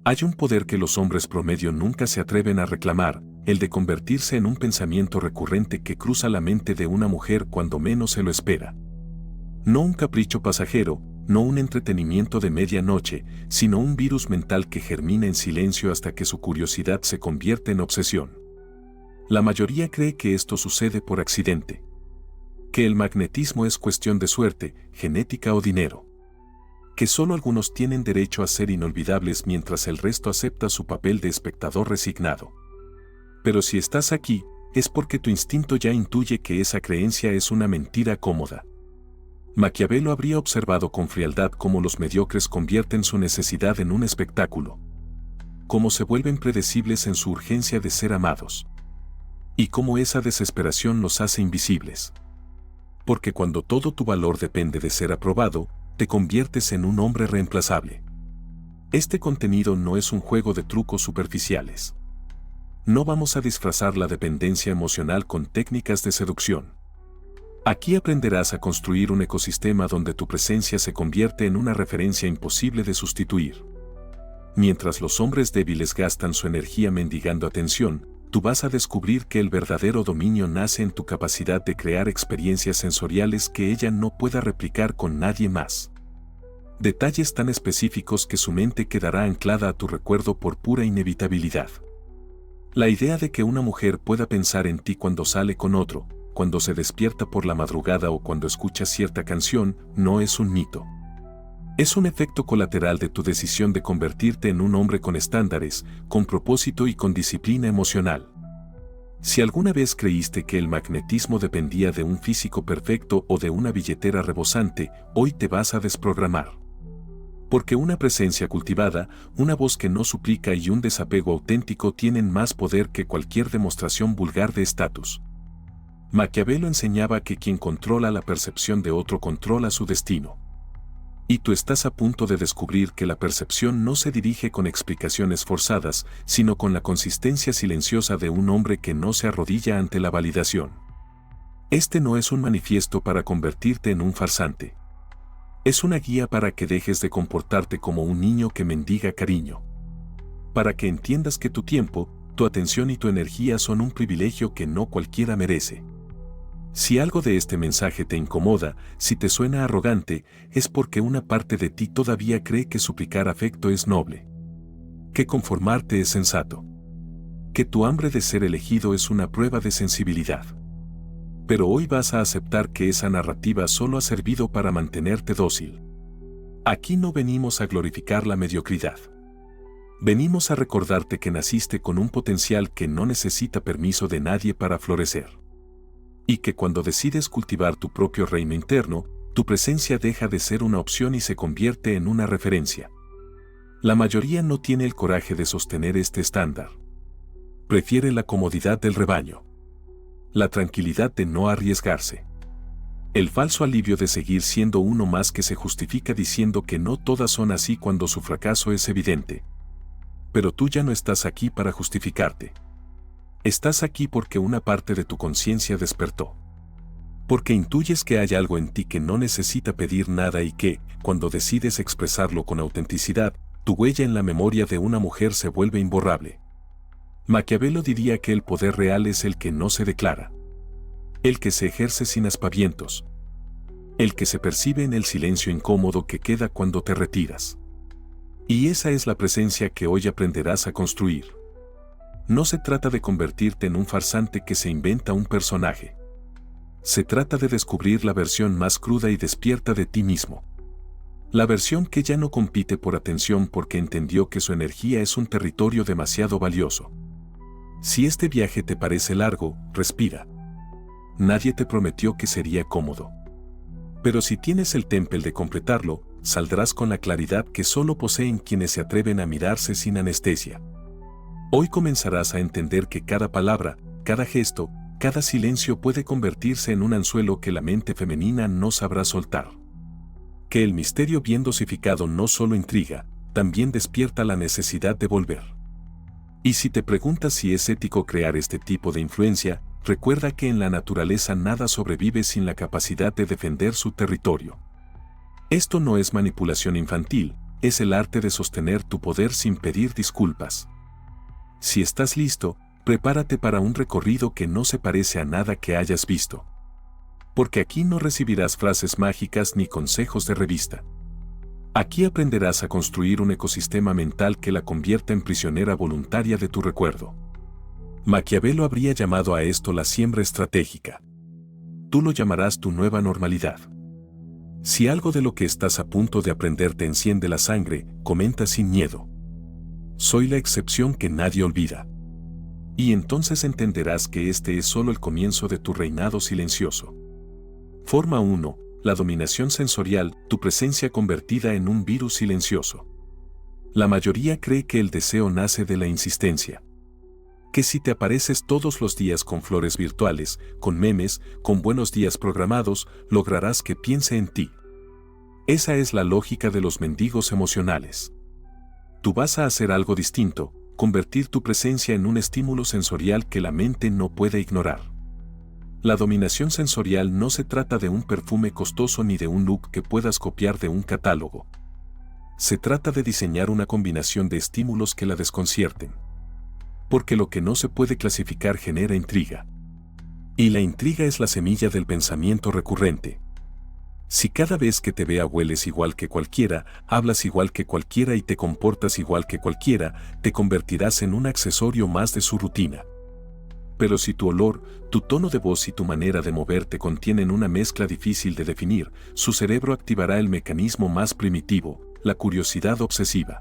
Hay un poder que los hombres promedio nunca se atreven a reclamar, el de convertirse en un pensamiento recurrente que cruza la mente de una mujer cuando menos se lo espera. No un capricho pasajero, no un entretenimiento de medianoche, sino un virus mental que germina en silencio hasta que su curiosidad se convierte en obsesión. La mayoría cree que esto sucede por accidente. Que el magnetismo es cuestión de suerte, genética o dinero. Que solo algunos tienen derecho a ser inolvidables mientras el resto acepta su papel de espectador resignado. Pero si estás aquí, es porque tu instinto ya intuye que esa creencia es una mentira cómoda. Maquiavelo habría observado con frialdad cómo los mediocres convierten su necesidad en un espectáculo. Cómo se vuelven predecibles en su urgencia de ser amados. Y cómo esa desesperación los hace invisibles. Porque cuando todo tu valor depende de ser aprobado, te conviertes en un hombre reemplazable. Este contenido no es un juego de trucos superficiales. No vamos a disfrazar la dependencia emocional con técnicas de seducción. Aquí aprenderás a construir un ecosistema donde tu presencia se convierte en una referencia imposible de sustituir. Mientras los hombres débiles gastan su energía mendigando atención, tú vas a descubrir que el verdadero dominio nace en tu capacidad de crear experiencias sensoriales que ella no pueda replicar con nadie más. Detalles tan específicos que su mente quedará anclada a tu recuerdo por pura inevitabilidad. La idea de que una mujer pueda pensar en ti cuando sale con otro, cuando se despierta por la madrugada o cuando escucha cierta canción, no es un mito. Es un efecto colateral de tu decisión de convertirte en un hombre con estándares, con propósito y con disciplina emocional. Si alguna vez creíste que el magnetismo dependía de un físico perfecto o de una billetera rebosante, hoy te vas a desprogramar. Porque una presencia cultivada, una voz que no suplica y un desapego auténtico tienen más poder que cualquier demostración vulgar de estatus. Maquiavelo enseñaba que quien controla la percepción de otro controla su destino. Y tú estás a punto de descubrir que la percepción no se dirige con explicaciones forzadas, sino con la consistencia silenciosa de un hombre que no se arrodilla ante la validación. Este no es un manifiesto para convertirte en un farsante. Es una guía para que dejes de comportarte como un niño que mendiga cariño. Para que entiendas que tu tiempo, tu atención y tu energía son un privilegio que no cualquiera merece. Si algo de este mensaje te incomoda, si te suena arrogante, es porque una parte de ti todavía cree que suplicar afecto es noble. Que conformarte es sensato. Que tu hambre de ser elegido es una prueba de sensibilidad. Pero hoy vas a aceptar que esa narrativa solo ha servido para mantenerte dócil. Aquí no venimos a glorificar la mediocridad. Venimos a recordarte que naciste con un potencial que no necesita permiso de nadie para florecer. Y que cuando decides cultivar tu propio reino interno, tu presencia deja de ser una opción y se convierte en una referencia. La mayoría no tiene el coraje de sostener este estándar. Prefiere la comodidad del rebaño. La tranquilidad de no arriesgarse. El falso alivio de seguir siendo uno más que se justifica diciendo que no todas son así cuando su fracaso es evidente. Pero tú ya no estás aquí para justificarte. Estás aquí porque una parte de tu conciencia despertó. Porque intuyes que hay algo en ti que no necesita pedir nada y que, cuando decides expresarlo con autenticidad, tu huella en la memoria de una mujer se vuelve imborrable. Maquiavelo diría que el poder real es el que no se declara. El que se ejerce sin aspavientos. El que se percibe en el silencio incómodo que queda cuando te retiras. Y esa es la presencia que hoy aprenderás a construir. No se trata de convertirte en un farsante que se inventa un personaje. Se trata de descubrir la versión más cruda y despierta de ti mismo. La versión que ya no compite por atención porque entendió que su energía es un territorio demasiado valioso. Si este viaje te parece largo, respira. Nadie te prometió que sería cómodo. Pero si tienes el temple de completarlo, saldrás con la claridad que solo poseen quienes se atreven a mirarse sin anestesia. Hoy comenzarás a entender que cada palabra, cada gesto, cada silencio puede convertirse en un anzuelo que la mente femenina no sabrá soltar. Que el misterio bien dosificado no solo intriga, también despierta la necesidad de volver. Y si te preguntas si es ético crear este tipo de influencia, recuerda que en la naturaleza nada sobrevive sin la capacidad de defender su territorio. Esto no es manipulación infantil, es el arte de sostener tu poder sin pedir disculpas. Si estás listo, prepárate para un recorrido que no se parece a nada que hayas visto. Porque aquí no recibirás frases mágicas ni consejos de revista. Aquí aprenderás a construir un ecosistema mental que la convierta en prisionera voluntaria de tu recuerdo. Maquiavelo habría llamado a esto la siembra estratégica. Tú lo llamarás tu nueva normalidad. Si algo de lo que estás a punto de aprender te enciende la sangre, comenta sin miedo. Soy la excepción que nadie olvida. Y entonces entenderás que este es solo el comienzo de tu reinado silencioso. Forma 1. La dominación sensorial, tu presencia convertida en un virus silencioso. La mayoría cree que el deseo nace de la insistencia. Que si te apareces todos los días con flores virtuales, con memes, con buenos días programados, lograrás que piense en ti. Esa es la lógica de los mendigos emocionales. Tú vas a hacer algo distinto, convertir tu presencia en un estímulo sensorial que la mente no puede ignorar. La dominación sensorial no se trata de un perfume costoso ni de un look que puedas copiar de un catálogo. Se trata de diseñar una combinación de estímulos que la desconcierten. Porque lo que no se puede clasificar genera intriga. Y la intriga es la semilla del pensamiento recurrente. Si cada vez que te vea hueles igual que cualquiera, hablas igual que cualquiera y te comportas igual que cualquiera, te convertirás en un accesorio más de su rutina. Pero si tu olor, tu tono de voz y tu manera de moverte contienen una mezcla difícil de definir, su cerebro activará el mecanismo más primitivo, la curiosidad obsesiva.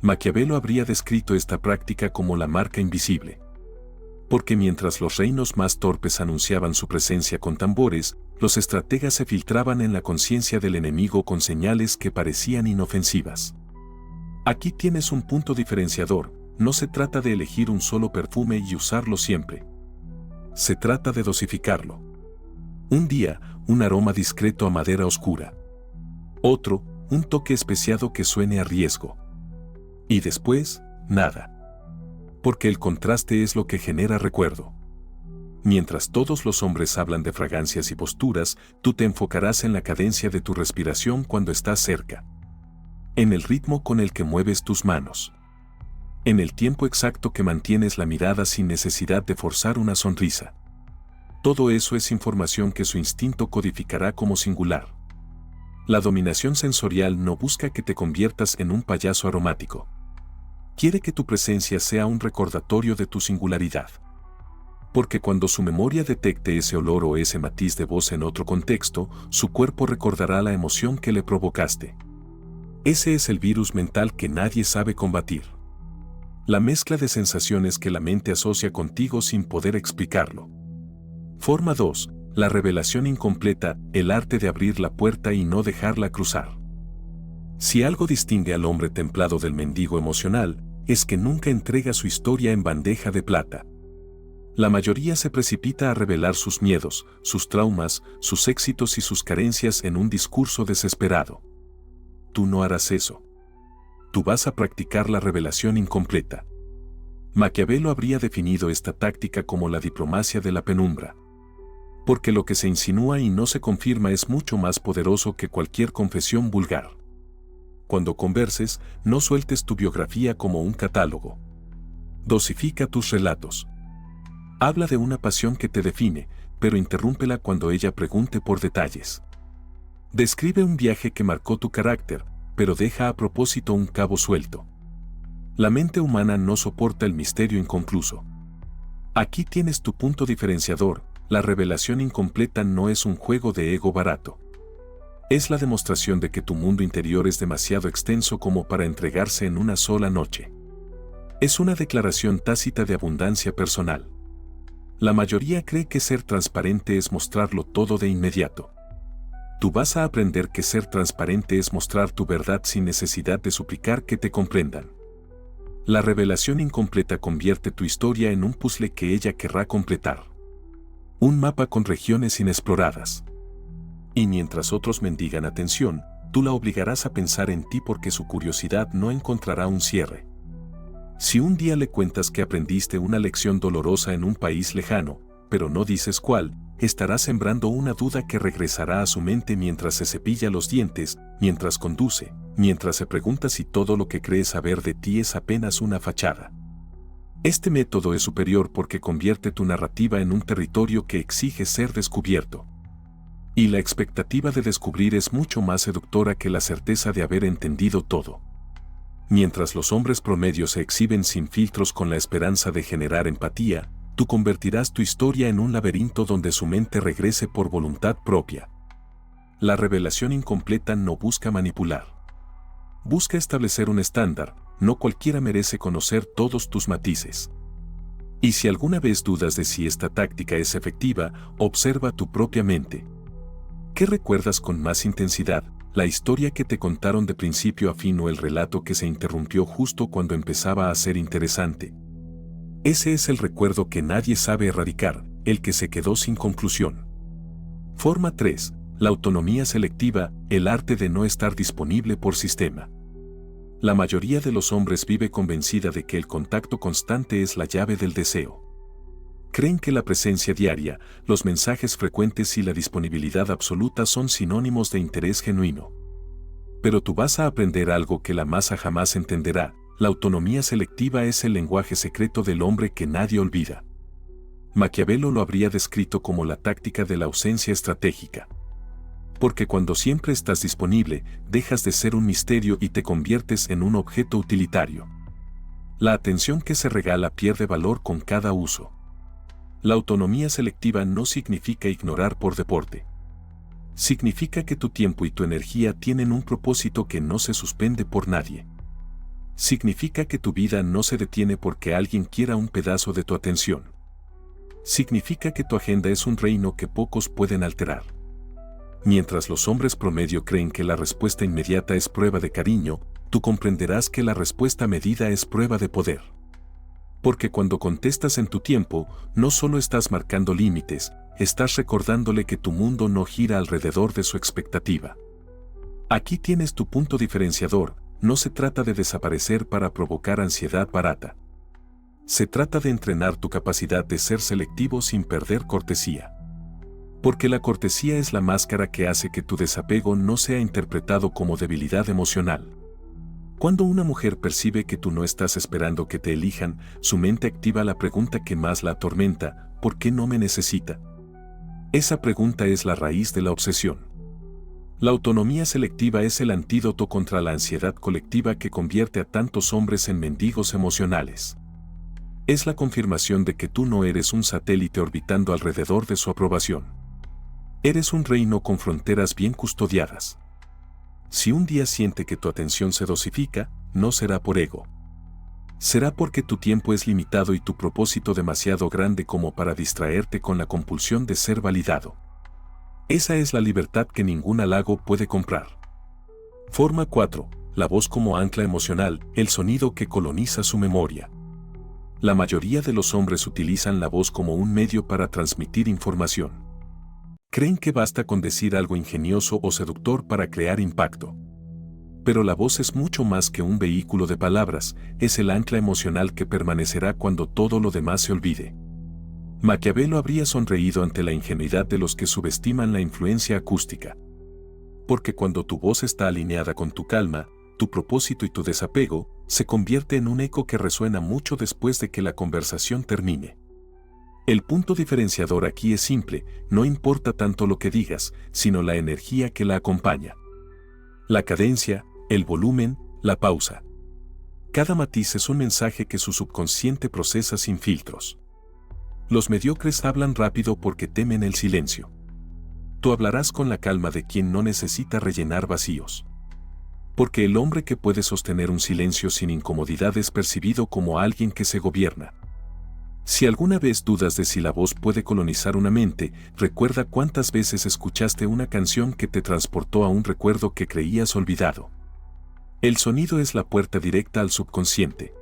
Maquiavelo habría descrito esta práctica como la marca invisible. Porque mientras los reinos más torpes anunciaban su presencia con tambores, los estrategas se filtraban en la conciencia del enemigo con señales que parecían inofensivas. Aquí tienes un punto diferenciador. No se trata de elegir un solo perfume y usarlo siempre. Se trata de dosificarlo. Un día, un aroma discreto a madera oscura. Otro, un toque especiado que suene a riesgo. Y después, nada. Porque el contraste es lo que genera recuerdo. Mientras todos los hombres hablan de fragancias y posturas, tú te enfocarás en la cadencia de tu respiración cuando estás cerca. En el ritmo con el que mueves tus manos. En el tiempo exacto que mantienes la mirada sin necesidad de forzar una sonrisa. Todo eso es información que su instinto codificará como singular. La dominación sensorial no busca que te conviertas en un payaso aromático. Quiere que tu presencia sea un recordatorio de tu singularidad. Porque cuando su memoria detecte ese olor o ese matiz de voz en otro contexto, su cuerpo recordará la emoción que le provocaste. Ese es el virus mental que nadie sabe combatir. La mezcla de sensaciones que la mente asocia contigo sin poder explicarlo. Forma 2. La revelación incompleta, el arte de abrir la puerta y no dejarla cruzar. Si algo distingue al hombre templado del mendigo emocional, es que nunca entrega su historia en bandeja de plata. La mayoría se precipita a revelar sus miedos, sus traumas, sus éxitos y sus carencias en un discurso desesperado. Tú no harás eso. Tú vas a practicar la revelación incompleta. Maquiavelo habría definido esta táctica como la diplomacia de la penumbra. Porque lo que se insinúa y no se confirma es mucho más poderoso que cualquier confesión vulgar. Cuando converses, no sueltes tu biografía como un catálogo. Dosifica tus relatos. Habla de una pasión que te define, pero interrúmpela cuando ella pregunte por detalles. Describe un viaje que marcó tu carácter, pero deja a propósito un cabo suelto. La mente humana no soporta el misterio inconcluso. Aquí tienes tu punto diferenciador. La revelación incompleta no es un juego de ego barato. Es la demostración de que tu mundo interior es demasiado extenso como para entregarse en una sola noche. Es una declaración tácita de abundancia personal. La mayoría cree que ser transparente es mostrarlo todo de inmediato. Tú vas a aprender que ser transparente es mostrar tu verdad sin necesidad de suplicar que te comprendan. La revelación incompleta convierte tu historia en un puzzle que ella querrá completar. Un mapa con regiones inexploradas. Y mientras otros mendigan atención, tú la obligarás a pensar en ti porque su curiosidad no encontrará un cierre. Si un día le cuentas que aprendiste una lección dolorosa en un país lejano, pero no dices cuál, estarás sembrando una duda que regresará a su mente mientras se cepilla los dientes, mientras conduce, mientras se pregunta si todo lo que crees saber de ti es apenas una fachada. Este método es superior porque convierte tu narrativa en un territorio que exige ser descubierto. Y la expectativa de descubrir es mucho más seductora que la certeza de haber entendido todo. Mientras los hombres promedios se exhiben sin filtros con la esperanza de generar empatía, tú convertirás tu historia en un laberinto donde su mente regrese por voluntad propia. La revelación incompleta no busca manipular. Busca establecer un estándar, no cualquiera merece conocer todos tus matices. Y si alguna vez dudas de si esta táctica es efectiva, observa tu propia mente. ¿Qué recuerdas con más intensidad? ¿La historia que te contaron de principio a fin o el relato que se interrumpió justo cuando empezaba a ser interesante? Ese es el recuerdo que nadie sabe erradicar, el que se quedó sin conclusión. Forma 3. La autonomía selectiva, el arte de no estar disponible por sistema. La mayoría de los hombres vive convencida de que el contacto constante es la llave del deseo. Creen que la presencia diaria, los mensajes frecuentes y la disponibilidad absoluta son sinónimos de interés genuino. Pero tú vas a aprender algo que la masa jamás entenderá: la autonomía selectiva es el lenguaje secreto del hombre que nadie olvida. Maquiavelo lo habría descrito como la táctica de la ausencia estratégica. Porque cuando siempre estás disponible, dejas de ser un misterio y te conviertes en un objeto utilitario. La atención que se regala pierde valor con cada uso. La autonomía selectiva no significa ignorar por deporte. Significa que tu tiempo y tu energía tienen un propósito que no se suspende por nadie. Significa que tu vida no se detiene porque alguien quiera un pedazo de tu atención. Significa que tu agenda es un reino que pocos pueden alterar. Mientras los hombres promedio creen que la respuesta inmediata es prueba de cariño, tú comprenderás que la respuesta medida es prueba de poder. Porque cuando contestas en tu tiempo, no solo estás marcando límites, estás recordándole que tu mundo no gira alrededor de su expectativa. Aquí tienes tu punto diferenciador: no se trata de desaparecer para provocar ansiedad barata. Se trata de entrenar tu capacidad de ser selectivo sin perder cortesía. Porque la cortesía es la máscara que hace que tu desapego no sea interpretado como debilidad emocional. Cuando una mujer percibe que tú no estás esperando que te elijan, su mente activa la pregunta que más la atormenta: ¿por qué no me necesita? Esa pregunta es la raíz de la obsesión. La autonomía selectiva es el antídoto contra la ansiedad colectiva que convierte a tantos hombres en mendigos emocionales. Es la confirmación de que tú no eres un satélite orbitando alrededor de su aprobación. Eres un reino con fronteras bien custodiadas. Si un día siente que tu atención se dosifica, no será por ego. Será porque tu tiempo es limitado y tu propósito demasiado grande como para distraerte con la compulsión de ser validado. Esa es la libertad que ningún halago puede comprar. Forma 4. La voz como ancla emocional, el sonido que coloniza su memoria. La mayoría de los hombres utilizan la voz como un medio para transmitir información. Creen que basta con decir algo ingenioso o seductor para crear impacto. Pero la voz es mucho más que un vehículo de palabras, es el ancla emocional que permanecerá cuando todo lo demás se olvide. Maquiavelo habría sonreído ante la ingenuidad de los que subestiman la influencia acústica. Porque cuando tu voz está alineada con tu calma, tu propósito y tu desapego, se convierte en un eco que resuena mucho después de que la conversación termine. El punto diferenciador aquí es simple: no importa tanto lo que digas, sino la energía que la acompaña. La cadencia, el volumen, la pausa. Cada matiz es un mensaje que su subconsciente procesa sin filtros. Los mediocres hablan rápido porque temen el silencio. Tú hablarás con la calma de quien no necesita rellenar vacíos. Porque el hombre que puede sostener un silencio sin incomodidad es percibido como alguien que se gobierna. Si alguna vez dudas de si la voz puede colonizar una mente, recuerda cuántas veces escuchaste una canción que te transportó a un recuerdo que creías olvidado. El sonido es la puerta directa al subconsciente.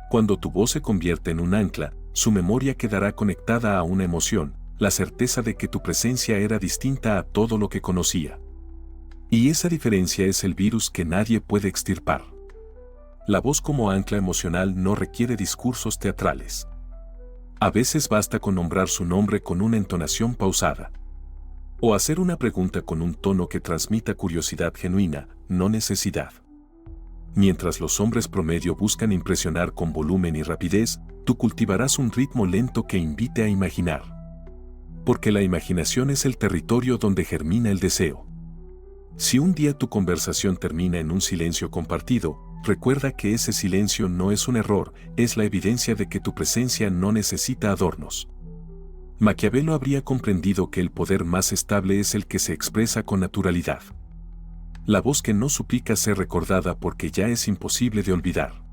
Cuando tu voz se convierte en un ancla, su memoria quedará conectada a una emoción, la certeza de que tu presencia era distinta a todo lo que conocía. Y esa diferencia es el virus que nadie puede extirpar. La voz como ancla emocional no requiere discursos teatrales. A veces basta con nombrar su nombre con una entonación pausada. O hacer una pregunta con un tono que transmita curiosidad genuina: no necesidad. Mientras los hombres promedio buscan impresionar con volumen y rapidez, tú cultivarás un ritmo lento que invite a imaginar. Porque la imaginación es el territorio donde germina el deseo. Si un día tu conversación termina en un silencio compartido, recuerda que ese silencio no es un error, es la evidencia de que tu presencia no necesita adornos. Maquiavelo habría comprendido que el poder más estable es el que se expresa con naturalidad. La voz que no suplica ser recordada porque ya es imposible de olvidar.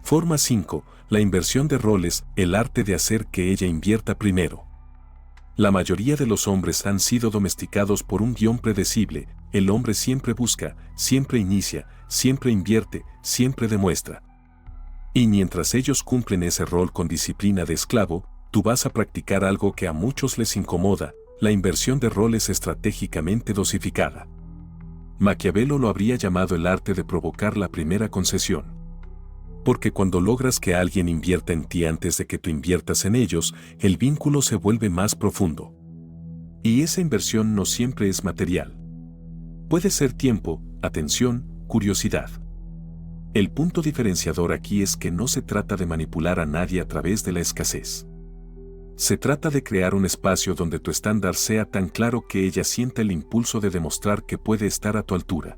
Forma 5. La inversión de roles, el arte de hacer que ella invierta primero. La mayoría de los hombres han sido domesticados por un guión predecible: el hombre siempre busca, siempre inicia, siempre invierte, siempre demuestra. Y mientras ellos cumplen ese rol con disciplina de esclavo, tú vas a practicar algo que a muchos les incomoda: la inversión de roles estratégicamente dosificada. Maquiavelo lo habría llamado el arte de provocar la primera concesión. Porque cuando logras que alguien invierta en ti antes de que tú inviertas en ellos, el vínculo se vuelve más profundo. Y esa inversión no siempre es material. Puede ser tiempo, atención, curiosidad. El punto diferenciador aquí es que no se trata de manipular a nadie a través de la escasez. Se trata de crear un espacio donde tu estándar sea tan claro que ella sienta el impulso de demostrar que puede estar a tu altura.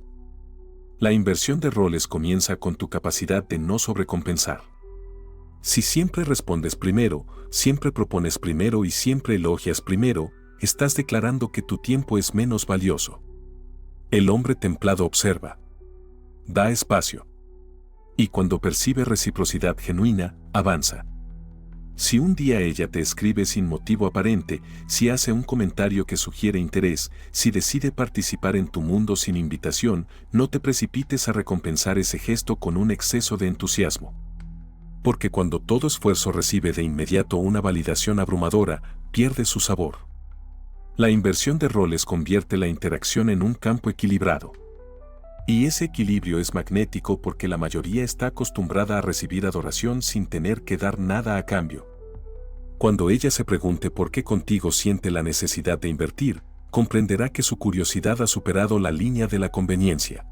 La inversión de roles comienza con tu capacidad de no sobrecompensar. Si siempre respondes primero, siempre propones primero y siempre elogias primero, estás declarando que tu tiempo es menos valioso. El hombre templado observa. Da espacio. Y cuando percibe reciprocidad genuina, avanza. Si un día ella te escribe sin motivo aparente, si hace un comentario que sugiere interés, si decide participar en tu mundo sin invitación, no te precipites a recompensar ese gesto con un exceso de entusiasmo. Porque cuando todo esfuerzo recibe de inmediato una validación abrumadora, pierde su sabor. La inversión de roles convierte la interacción en un campo equilibrado. Y ese equilibrio es magnético porque la mayoría está acostumbrada a recibir adoración sin tener que dar nada a cambio. Cuando ella se pregunte por qué contigo siente la necesidad de invertir, comprenderá que su curiosidad ha superado la línea de la conveniencia.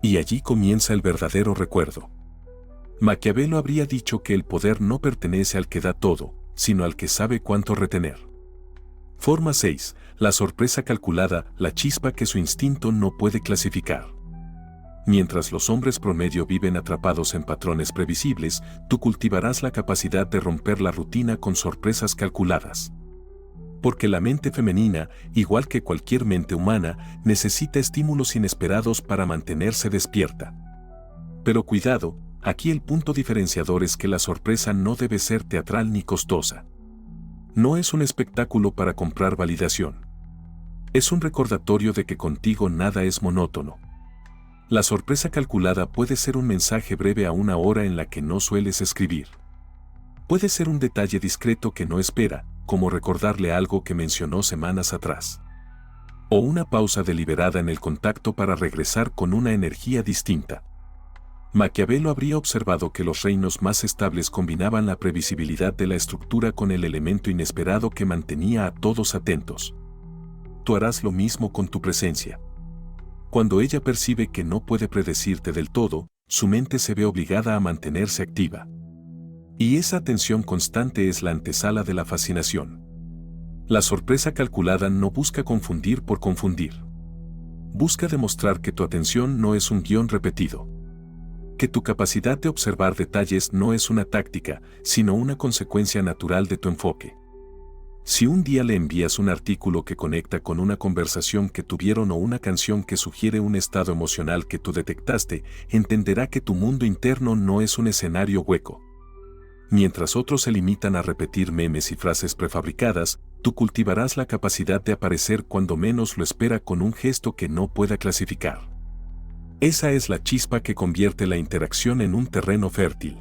Y allí comienza el verdadero recuerdo. Maquiavelo habría dicho que el poder no pertenece al que da todo, sino al que sabe cuánto retener. Forma 6. La sorpresa calculada, la chispa que su instinto no puede clasificar. Mientras los hombres promedio viven atrapados en patrones previsibles, tú cultivarás la capacidad de romper la rutina con sorpresas calculadas. Porque la mente femenina, igual que cualquier mente humana, necesita estímulos inesperados para mantenerse despierta. Pero cuidado, aquí el punto diferenciador es que la sorpresa no debe ser teatral ni costosa. No es un espectáculo para comprar validación. Es un recordatorio de que contigo nada es monótono. La sorpresa calculada puede ser un mensaje breve a una hora en la que no sueles escribir. Puede ser un detalle discreto que no espera, como recordarle algo que mencionó semanas atrás. O una pausa deliberada en el contacto para regresar con una energía distinta. Maquiavelo habría observado que los reinos más estables combinaban la previsibilidad de la estructura con el elemento inesperado que mantenía a todos atentos. Tú harás lo mismo con tu presencia. Cuando ella percibe que no puede predecirte del todo, su mente se ve obligada a mantenerse activa. Y esa atención constante es la antesala de la fascinación. La sorpresa calculada no busca confundir por confundir. Busca demostrar que tu atención no es un guión repetido. Que tu capacidad de observar detalles no es una táctica, sino una consecuencia natural de tu enfoque. Si un día le envías un artículo que conecta con una conversación que tuvieron o una canción que sugiere un estado emocional que tú detectaste, entenderá que tu mundo interno no es un escenario hueco. Mientras otros se limitan a repetir memes y frases prefabricadas, tú cultivarás la capacidad de aparecer cuando menos lo espera con un gesto que no pueda clasificar. Esa es la chispa que convierte la interacción en un terreno fértil.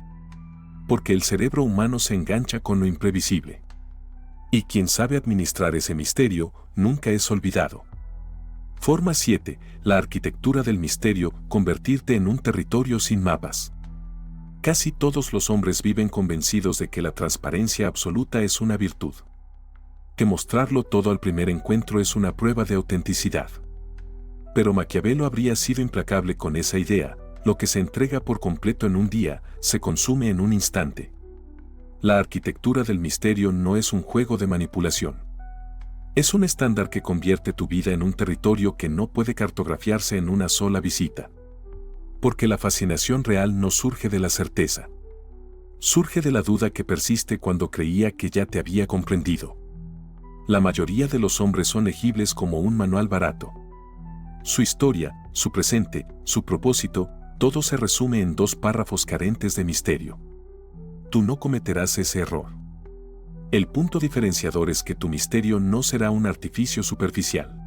Porque el cerebro humano se engancha con lo imprevisible. Y quien sabe administrar ese misterio, nunca es olvidado. Forma 7. La arquitectura del misterio, convertirte en un territorio sin mapas. Casi todos los hombres viven convencidos de que la transparencia absoluta es una virtud. Que mostrarlo todo al primer encuentro es una prueba de autenticidad. Pero Maquiavelo habría sido implacable con esa idea: lo que se entrega por completo en un día, se consume en un instante. La arquitectura del misterio no es un juego de manipulación. Es un estándar que convierte tu vida en un territorio que no puede cartografiarse en una sola visita. Porque la fascinación real no surge de la certeza. Surge de la duda que persiste cuando creía que ya te había comprendido. La mayoría de los hombres son legibles como un manual barato. Su historia, su presente, su propósito, todo se resume en 2 párrafos carentes de misterio. Tú no cometerás ese error. El punto diferenciador es que tu misterio no será un artificio superficial.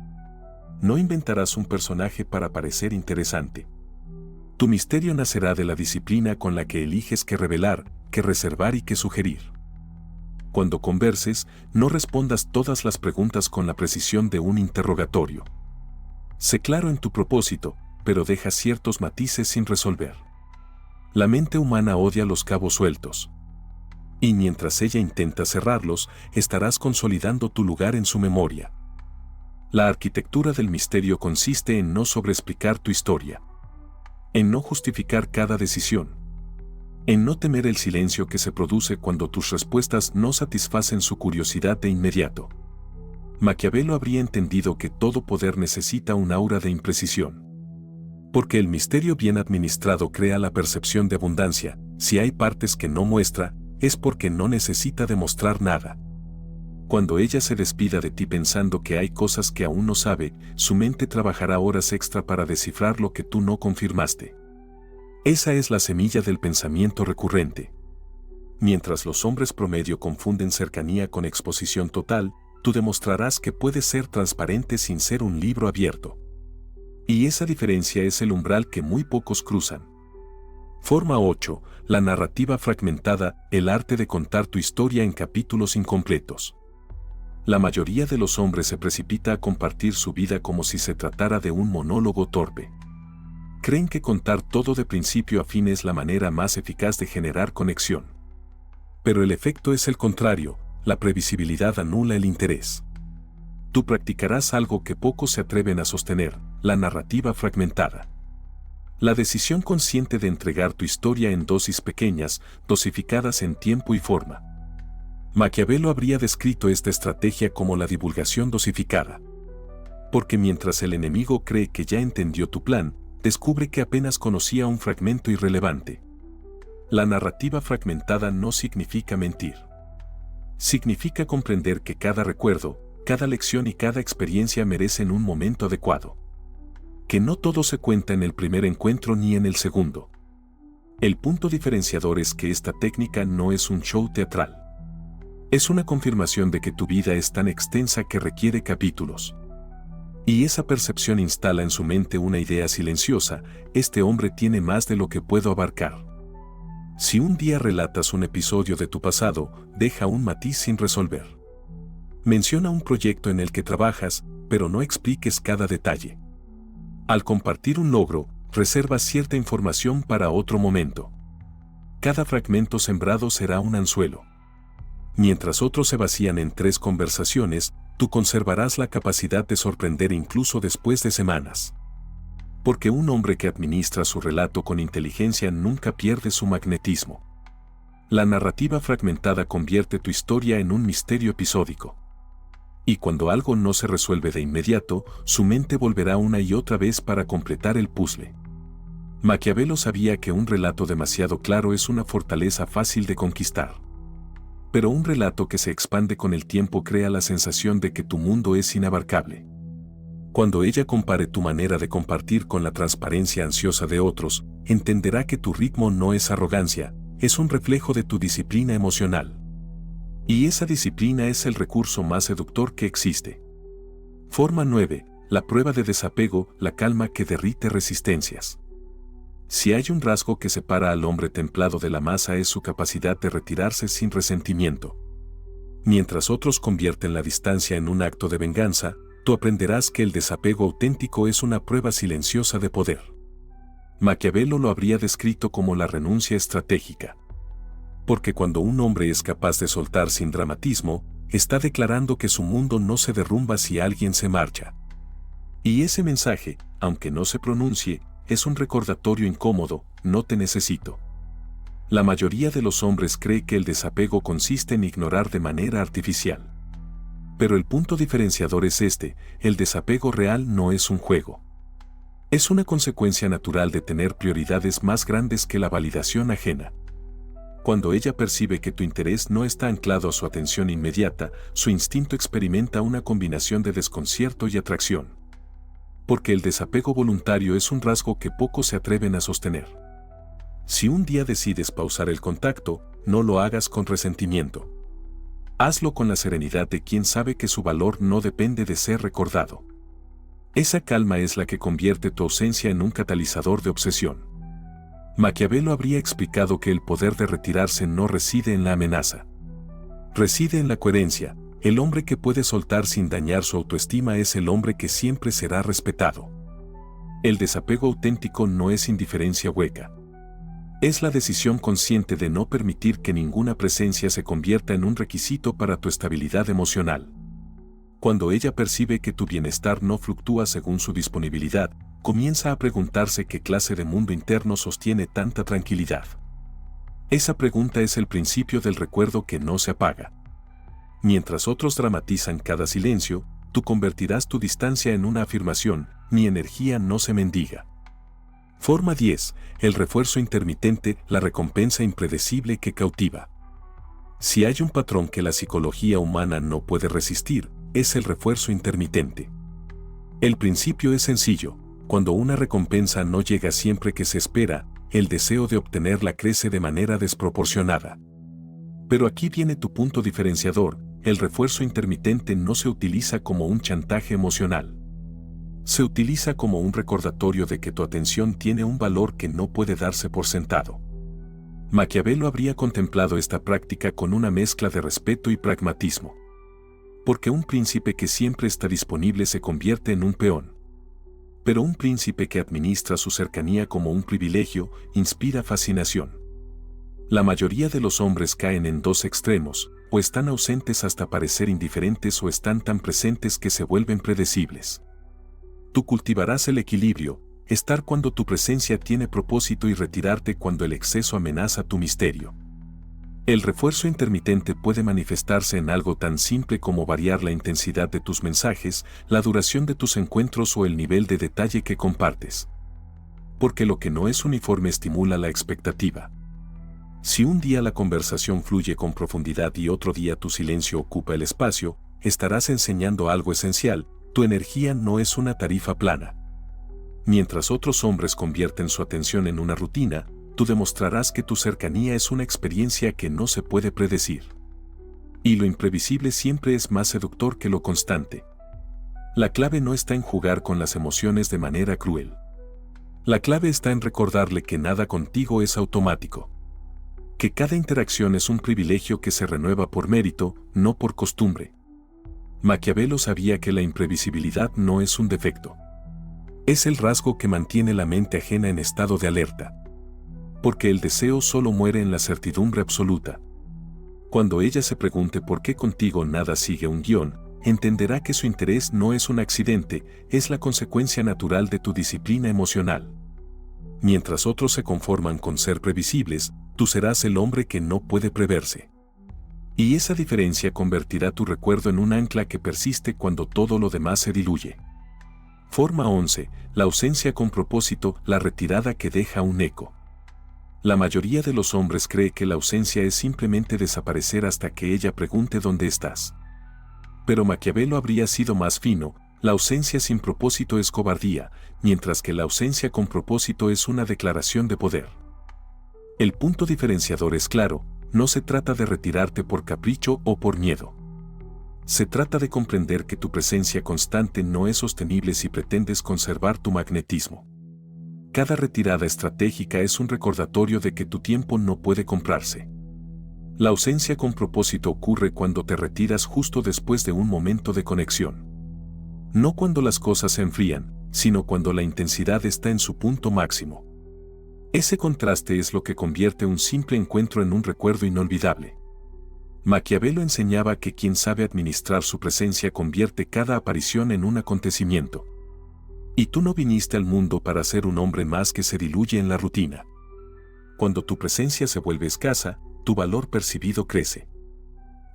No inventarás un personaje para parecer interesante. Tu misterio nacerá de la disciplina con la que eliges qué revelar, qué reservar y qué sugerir. Cuando converses, no respondas todas las preguntas con la precisión de un interrogatorio. Sé claro en tu propósito, pero deja ciertos matices sin resolver. La mente humana odia los cabos sueltos. Y mientras ella intenta cerrarlos, estarás consolidando tu lugar en su memoria. La arquitectura del misterio consiste en no sobreexplicar tu historia. En no justificar cada decisión. En no temer el silencio que se produce cuando tus respuestas no satisfacen su curiosidad de inmediato. Maquiavelo habría entendido que todo poder necesita un aura de imprecisión. Porque el misterio bien administrado crea la percepción de abundancia. Si hay partes que no muestra, es porque no necesita demostrar nada. Cuando ella se despida de ti pensando que hay cosas que aún no sabe, su mente trabajará horas extra para descifrar lo que tú no confirmaste. Esa es la semilla del pensamiento recurrente. Mientras los hombres promedio confunden cercanía con exposición total, tú demostrarás que puedes ser transparente sin ser un libro abierto. Y esa diferencia es el umbral que muy pocos cruzan. Forma 8. La narrativa fragmentada, el arte de contar tu historia en capítulos incompletos. La mayoría de los hombres se precipita a compartir su vida como si se tratara de un monólogo torpe. Creen que contar todo de principio a fin es la manera más eficaz de generar conexión. Pero el efecto es el contrario: la previsibilidad anula el interés. Tú practicarás algo que pocos se atreven a sostener: la narrativa fragmentada. La decisión consciente de entregar tu historia en dosis pequeñas, dosificadas en tiempo y forma. Maquiavelo habría descrito esta estrategia como la divulgación dosificada. Porque mientras el enemigo cree que ya entendió tu plan, descubre que apenas conocía un fragmento irrelevante. La narrativa fragmentada no significa mentir. Significa comprender que cada recuerdo, cada lección y cada experiencia merecen un momento adecuado. Que no todo se cuenta en el primer encuentro ni en el segundo. El punto diferenciador es que esta técnica no es un show teatral. Es una confirmación de que tu vida es tan extensa que requiere capítulos. Y esa percepción instala en su mente una idea silenciosa: este hombre tiene más de lo que puedo abarcar. Si un día relatas un episodio de tu pasado, deja un matiz sin resolver. Menciona un proyecto en el que trabajas, pero no expliques cada detalle. Al compartir un logro, reserva cierta información para otro momento. Cada fragmento sembrado será un anzuelo. Mientras otros se vacían en 3 conversaciones, tú conservarás la capacidad de sorprender incluso después de semanas. Porque un hombre que administra su relato con inteligencia nunca pierde su magnetismo. La narrativa fragmentada convierte tu historia en un misterio episódico. Y cuando algo no se resuelve de inmediato, su mente volverá una y otra vez para completar el puzzle. Maquiavelo sabía que un relato demasiado claro es una fortaleza fácil de conquistar. Pero un relato que se expande con el tiempo crea la sensación de que tu mundo es inabarcable. Cuando ella compare tu manera de compartir con la transparencia ansiosa de otros, entenderá que tu ritmo no es arrogancia, es un reflejo de tu disciplina emocional. Y esa disciplina es el recurso más seductor que existe. Forma 9. La prueba de desapego, la calma que derrite resistencias. Si hay un rasgo que separa al hombre templado de la masa es su capacidad de retirarse sin resentimiento. Mientras otros convierten la distancia en un acto de venganza, tú aprenderás que el desapego auténtico es una prueba silenciosa de poder. Maquiavelo lo habría descrito como la renuncia estratégica. Porque cuando un hombre es capaz de soltar sin dramatismo, está declarando que su mundo no se derrumba si alguien se marcha. Y ese mensaje, aunque no se pronuncie, es un recordatorio incómodo: no te necesito. La mayoría de los hombres cree que el desapego consiste en ignorar de manera artificial. Pero el punto diferenciador es este: el desapego real no es un juego. Es una consecuencia natural de tener prioridades más grandes que la validación ajena. Cuando ella percibe que tu interés no está anclado a su atención inmediata, su instinto experimenta una combinación de desconcierto y atracción. Porque el desapego voluntario es un rasgo que pocos se atreven a sostener. Si un día decides pausar el contacto, no lo hagas con resentimiento. Hazlo con la serenidad de quien sabe que su valor no depende de ser recordado. Esa calma es la que convierte tu ausencia en un catalizador de obsesión. Maquiavelo habría explicado que el poder de retirarse no reside en la amenaza. Reside en la coherencia. El hombre que puede soltar sin dañar su autoestima es el hombre que siempre será respetado. El desapego auténtico no es indiferencia hueca. Es la decisión consciente de no permitir que ninguna presencia se convierta en un requisito para tu estabilidad emocional. Cuando ella percibe que tu bienestar no fluctúa según su disponibilidad, comienza a preguntarse qué clase de mundo interno sostiene tanta tranquilidad. Esa pregunta es el principio del recuerdo que no se apaga. Mientras otros dramatizan cada silencio, tú convertirás tu distancia en una afirmación: mi energía no se mendiga. Forma 10. El refuerzo intermitente, la recompensa impredecible que cautiva. Si hay un patrón que la psicología humana no puede resistir, es el refuerzo intermitente. El principio es sencillo: cuando una recompensa no llega siempre que se espera, el deseo de obtenerla crece de manera desproporcionada. Pero aquí viene tu punto diferenciador: el refuerzo intermitente no se utiliza como un chantaje emocional. Se utiliza como un recordatorio de que tu atención tiene un valor que no puede darse por sentado. Maquiavelo habría contemplado esta práctica con una mezcla de respeto y pragmatismo. Porque un príncipe que siempre está disponible se convierte en un peón. Pero un príncipe que administra su cercanía como un privilegio inspira fascinación. La mayoría de los hombres caen en dos extremos: o están ausentes hasta parecer indiferentes o están tan presentes que se vuelven predecibles. Tú cultivarás el equilibrio: estar cuando tu presencia tiene propósito y retirarte cuando el exceso amenaza tu misterio. El refuerzo intermitente puede manifestarse en algo tan simple como variar la intensidad de tus mensajes, la duración de tus encuentros o el nivel de detalle que compartes. Porque lo que no es uniforme estimula la expectativa. Si un día la conversación fluye con profundidad y otro día tu silencio ocupa el espacio, estarás enseñando algo esencial: tu energía no es una tarifa plana. Mientras otros hombres convierten su atención en una rutina, tú demostrarás que tu cercanía es una experiencia que no se puede predecir. Y lo imprevisible siempre es más seductor que lo constante. La clave no está en jugar con las emociones de manera cruel. La clave está en recordarle que nada contigo es automático. Que cada interacción es un privilegio que se renueva por mérito, no por costumbre. Maquiavelo sabía que la imprevisibilidad no es un defecto. Es el rasgo que mantiene la mente ajena en estado de alerta. Porque el deseo solo muere en la certidumbre absoluta. Cuando ella se pregunte por qué contigo nada sigue un guión, entenderá que su interés no es un accidente, es la consecuencia natural de tu disciplina emocional. Mientras otros se conforman con ser previsibles, tú serás el hombre que no puede preverse. Y esa diferencia convertirá tu recuerdo en un ancla que persiste cuando todo lo demás se diluye. Forma 11. La ausencia con propósito, la retirada que deja un eco. La mayoría de los hombres cree que la ausencia es simplemente desaparecer hasta que ella pregunte dónde estás. Pero Maquiavelo habría sido más fino: la ausencia sin propósito es cobardía, mientras que la ausencia con propósito es una declaración de poder. El punto diferenciador es claro: no se trata de retirarte por capricho o por miedo. Se trata de comprender que tu presencia constante no es sostenible si pretendes conservar tu magnetismo. Cada retirada estratégica es un recordatorio de que tu tiempo no puede comprarse. La ausencia con propósito ocurre cuando te retiras justo después de un momento de conexión. No cuando las cosas se enfrían, sino cuando la intensidad está en su punto máximo. Ese contraste es lo que convierte un simple encuentro en un recuerdo inolvidable. Maquiavelo enseñaba que quien sabe administrar su presencia convierte cada aparición en un acontecimiento. Y tú no viniste al mundo para ser un hombre más que se diluye en la rutina. Cuando tu presencia se vuelve escasa, tu valor percibido crece.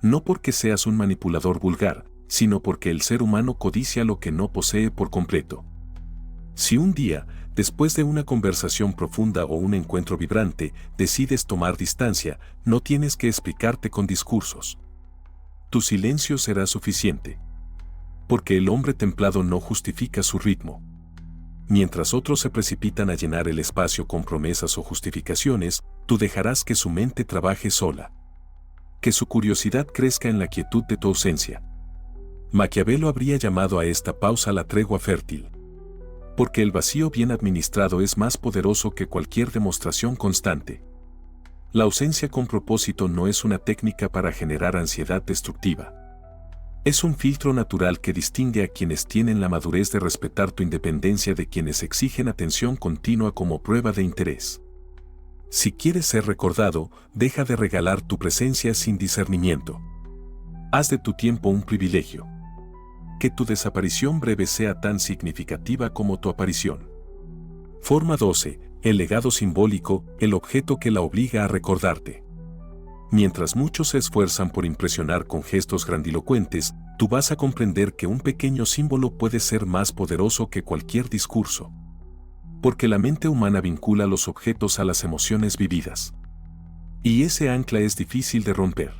No porque seas un manipulador vulgar, sino porque el ser humano codicia lo que no posee por completo. Si un día, después de una conversación profunda o un encuentro vibrante, decides tomar distancia, no tienes que explicarte con discursos. Tu silencio será suficiente. Porque el hombre templado no justifica su ritmo. Mientras otros se precipitan a llenar el espacio con promesas o justificaciones, tú dejarás que su mente trabaje sola. Que su curiosidad crezca en la quietud de tu ausencia. Maquiavelo habría llamado a esta pausa la tregua fértil. Porque el vacío bien administrado es más poderoso que cualquier demostración constante. La ausencia con propósito no es una técnica para generar ansiedad destructiva. Es un filtro natural que distingue a quienes tienen la madurez de respetar tu independencia de quienes exigen atención continua como prueba de interés. Si quieres ser recordado, deja de regalar tu presencia sin discernimiento. Haz de tu tiempo un privilegio. Que tu desaparición breve sea tan significativa como tu aparición. Forma 12. El legado simbólico, el objeto que la obliga a recordarte. Mientras muchos se esfuerzan por impresionar con gestos grandilocuentes, tú vas a comprender que un pequeño símbolo puede ser más poderoso que cualquier discurso. Porque la mente humana vincula los objetos a las emociones vividas. Y ese ancla es difícil de romper.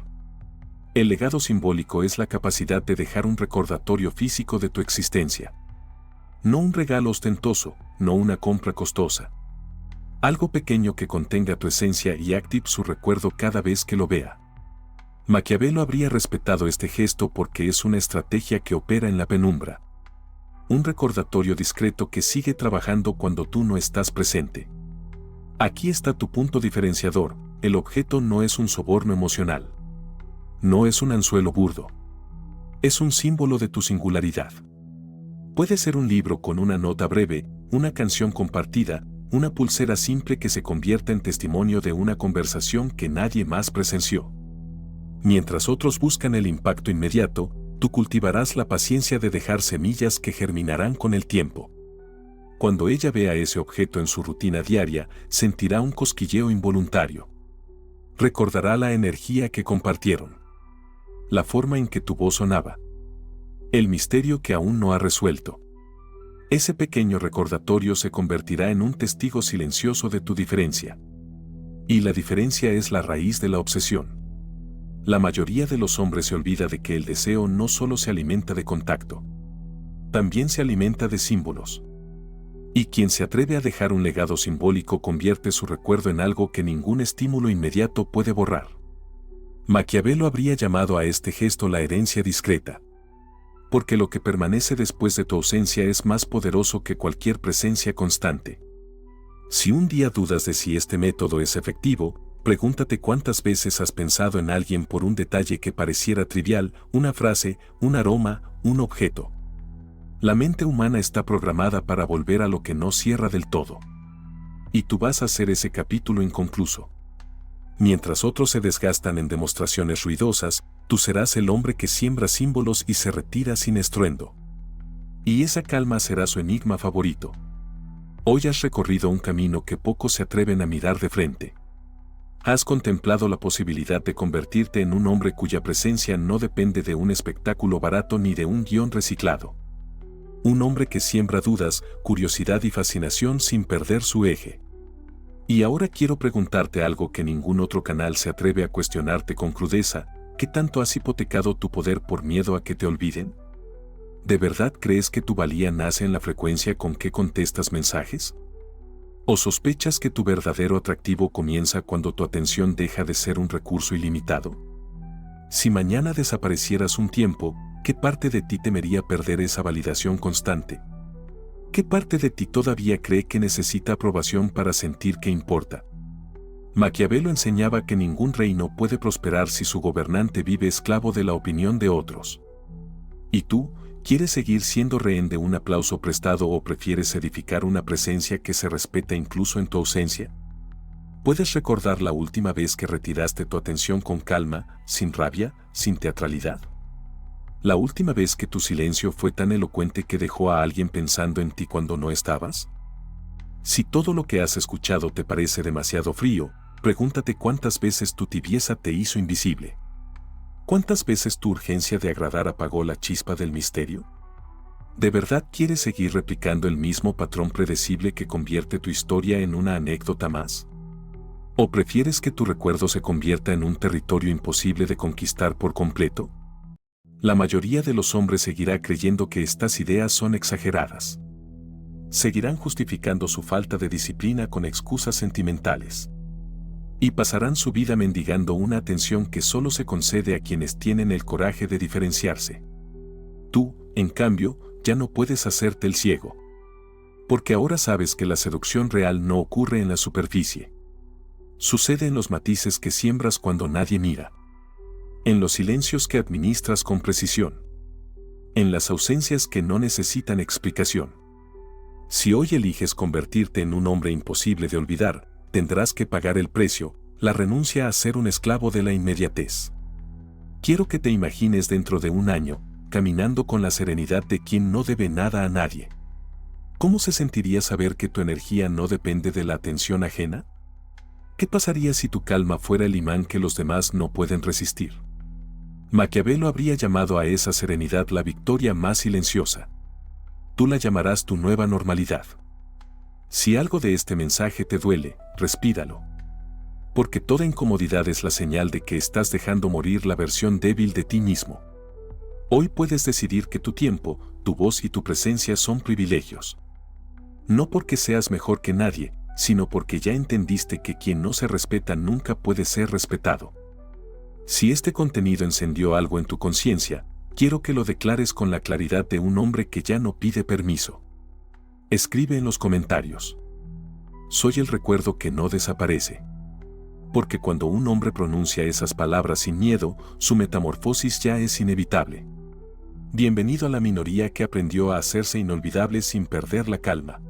El legado simbólico es la capacidad de dejar un recordatorio físico de tu existencia. No un regalo ostentoso, no una compra costosa. Algo pequeño que contenga tu esencia y active su recuerdo cada vez que lo vea. Maquiavelo habría respetado este gesto porque es una estrategia que opera en la penumbra. Un recordatorio discreto que sigue trabajando cuando tú no estás presente. Aquí está tu punto diferenciador: el objeto no es un soborno emocional. No es un anzuelo burdo. Es un símbolo de tu singularidad. Puede ser un libro con una nota breve, una canción compartida, una pulsera simple que se convierta en testimonio de una conversación que nadie más presenció. Mientras otros buscan el impacto inmediato, tú cultivarás la paciencia de dejar semillas que germinarán con el tiempo. Cuando ella vea ese objeto en su rutina diaria, sentirá un cosquilleo involuntario. Recordará la energía que compartieron. La forma en que tu voz sonaba. El misterio que aún no ha resuelto. Ese pequeño recordatorio se convertirá en un testigo silencioso de tu diferencia. Y la diferencia es la raíz de la obsesión. La mayoría de los hombres se olvida de que el deseo no solo se alimenta de contacto. También se alimenta de símbolos. Y quien se atreve a dejar un legado simbólico convierte su recuerdo en algo que ningún estímulo inmediato puede borrar. Maquiavelo habría llamado a este gesto la herencia discreta. Porque lo que permanece después de tu ausencia es más poderoso que cualquier presencia constante. Si un día dudas de si este método es efectivo, pregúntate cuántas veces has pensado en alguien por un detalle que pareciera trivial, una frase, un aroma, un objeto. La mente humana está programada para volver a lo que no cierra del todo. Y tú vas a ser ese capítulo inconcluso. Mientras otros se desgastan en demostraciones ruidosas, tú serás el hombre que siembra símbolos y se retira sin estruendo. Y esa calma será su enigma favorito. Hoy has recorrido un camino que pocos se atreven a mirar de frente. Has contemplado la posibilidad de convertirte en un hombre cuya presencia no depende de un espectáculo barato ni de un guión reciclado. Un hombre que siembra dudas, curiosidad y fascinación sin perder su eje. Y ahora quiero preguntarte algo que ningún otro canal se atreve a cuestionarte con crudeza: ¿qué tanto has hipotecado tu poder por miedo a que te olviden? ¿De verdad crees que tu valía nace en la frecuencia con que contestas mensajes? ¿O sospechas que tu verdadero atractivo comienza cuando tu atención deja de ser un recurso ilimitado? Si mañana desaparecieras un tiempo, ¿qué parte de ti temería perder esa validación constante? ¿Qué parte de ti todavía cree que necesita aprobación para sentir que importa? Maquiavelo enseñaba que ningún reino puede prosperar si su gobernante vive esclavo de la opinión de otros. ¿Y tú, quieres seguir siendo rehén de un aplauso prestado o prefieres edificar una presencia que se respeta incluso en tu ausencia? ¿Puedes recordar la última vez que retiraste tu atención con calma, sin rabia, sin teatralidad? La última vez que tu silencio fue tan elocuente que dejó a alguien pensando en ti cuando no estabas. Si todo lo que has escuchado te parece demasiado frío, pregúntate cuántas veces tu tibieza te hizo invisible. ¿Cuántas veces tu urgencia de agradar apagó la chispa del misterio? ¿De verdad quieres seguir replicando el mismo patrón predecible que convierte tu historia en una anécdota más? ¿O prefieres que tu recuerdo se convierta en un territorio imposible de conquistar por completo? La mayoría de los hombres seguirá creyendo que estas ideas son exageradas. Seguirán justificando su falta de disciplina con excusas sentimentales. Y pasarán su vida mendigando una atención que solo se concede a quienes tienen el coraje de diferenciarse. Tú, en cambio, ya no puedes hacerte el ciego. Porque ahora sabes que la seducción real no ocurre en la superficie. Sucede en los matices que siembras cuando nadie mira. En los silencios que administras con precisión. En las ausencias que no necesitan explicación. Si hoy eliges convertirte en un hombre imposible de olvidar, tendrás que pagar el precio, la renuncia a ser un esclavo de la inmediatez. Quiero que te imagines dentro de un año, caminando con la serenidad de quien no debe nada a nadie. ¿Cómo se sentiría saber que tu energía no depende de la atención ajena? ¿Qué pasaría si tu calma fuera el imán que los demás no pueden resistir? Maquiavelo habría llamado a esa serenidad la victoria más silenciosa. Tú la llamarás tu nueva normalidad. Si algo de este mensaje te duele, respíralo. Porque toda incomodidad es la señal de que estás dejando morir la versión débil de ti mismo. Hoy puedes decidir que tu tiempo, tu voz y tu presencia son privilegios. No porque seas mejor que nadie, sino porque ya entendiste que quien no se respeta nunca puede ser respetado. Si este contenido encendió algo en tu conciencia, quiero que lo declares con la claridad de un hombre que ya no pide permiso. Escribe en los comentarios. Soy el recuerdo que no desaparece. Porque cuando un hombre pronuncia esas palabras sin miedo, su metamorfosis ya es inevitable. Bienvenido a la minoría que aprendió a hacerse inolvidable sin perder la calma.